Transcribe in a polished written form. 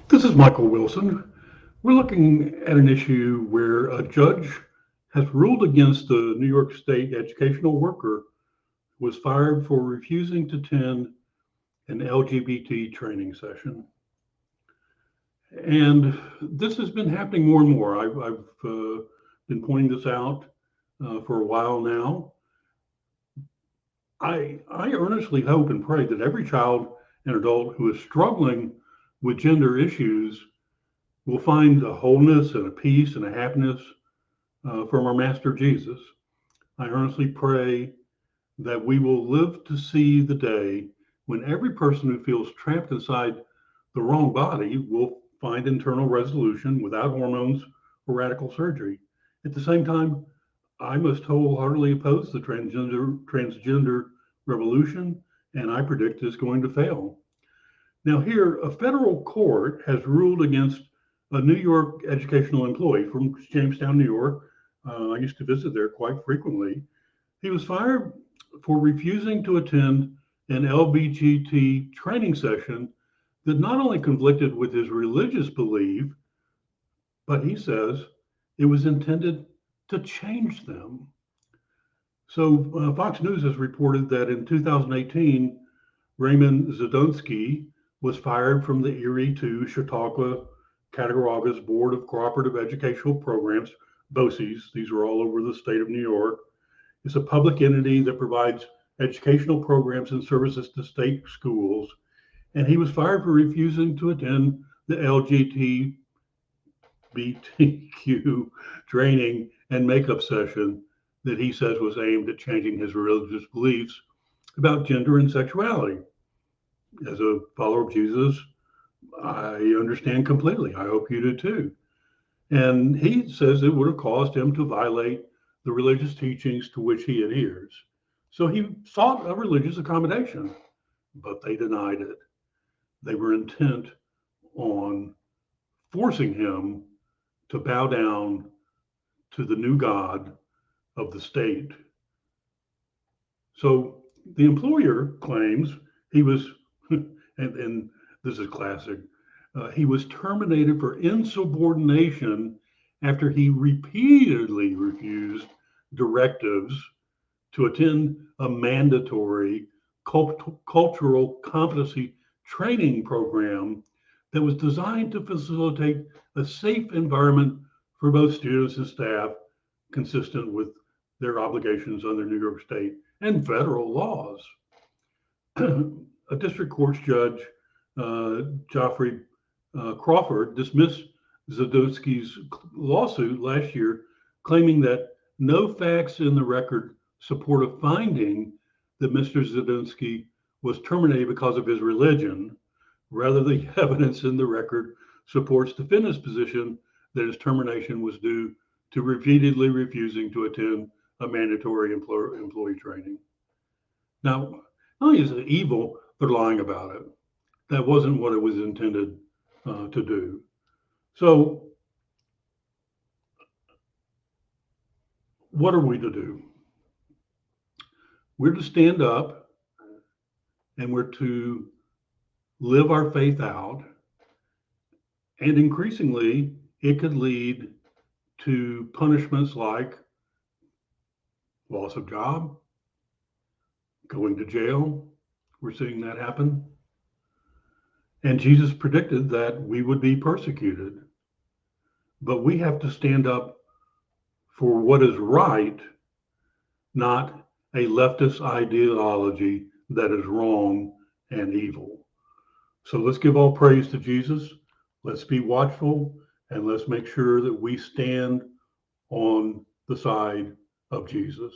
This is Michael Wilson. We're looking at an issue where a judge has ruled against a New York State educational worker who was fired for refusing to attend an LGBT training session. And this has been happening more and more. I've been pointing this out for a while now. I earnestly hope and pray that every child and adult who is struggling with gender issues will find a wholeness and a peace and a happiness from our Master Jesus. I earnestly pray that we will live to see the day when every person who feels trapped inside the wrong body will find internal resolution without hormones or radical surgery. At the same time, I must wholeheartedly oppose the transgender revolution, and I predict it's going to fail. Now, here, a federal court has ruled against a New York educational employee from Jamestown, New York. I used to visit there quite frequently. He was fired for refusing to attend an LGBT training session that not only conflicted with his religious belief, but he says it was intended to change them. So Fox News has reported that in 2018, Raymond Zadonsky was fired from the Erie to Chautauqua Cattaraugus Board of Cooperative Educational Programs, BOCES. These are all over the state of New York. It's a public entity that provides educational programs and services to state schools. And he was fired for refusing to attend the LGBTQ training and makeup session that he says was aimed at changing his religious beliefs about gender and sexuality. As a follower of Jesus, I understand completely. I hope you do too. And he says it would have caused him to violate the religious teachings to which he adheres. So he sought a religious accommodation, but they denied it. They were intent on forcing him to bow down to the new God of the state. So the employer claims he was, and this is classic, he was terminated for insubordination after he repeatedly refused directives to attend a mandatory cultural competency training program that was designed to facilitate a safe environment for both students and staff, consistent with their obligations under New York State and federal laws. A district court judge, Geoffrey Crawford, dismissed Zadonsky's lawsuit last year, claiming that no facts in the record support a finding that Mr. Zadonsky was terminated because of his religion. Rather, the evidence in the record supports the defendant's position that his termination was due to repeatedly refusing to attend a mandatory employee training. Now, not only is it evil, they're lying about it. That wasn't what it was intended to do. So, what are we to do? We're to stand up and we're to live our faith out. And increasingly, it could lead to punishments like loss of job, going to jail. We're seeing that happen. And Jesus predicted that we would be persecuted. But we have to stand up for what is right, not a leftist ideology that is wrong and evil. So let's give all praise to Jesus. Let's be watchful and let's make sure that we stand on the side of Jesus.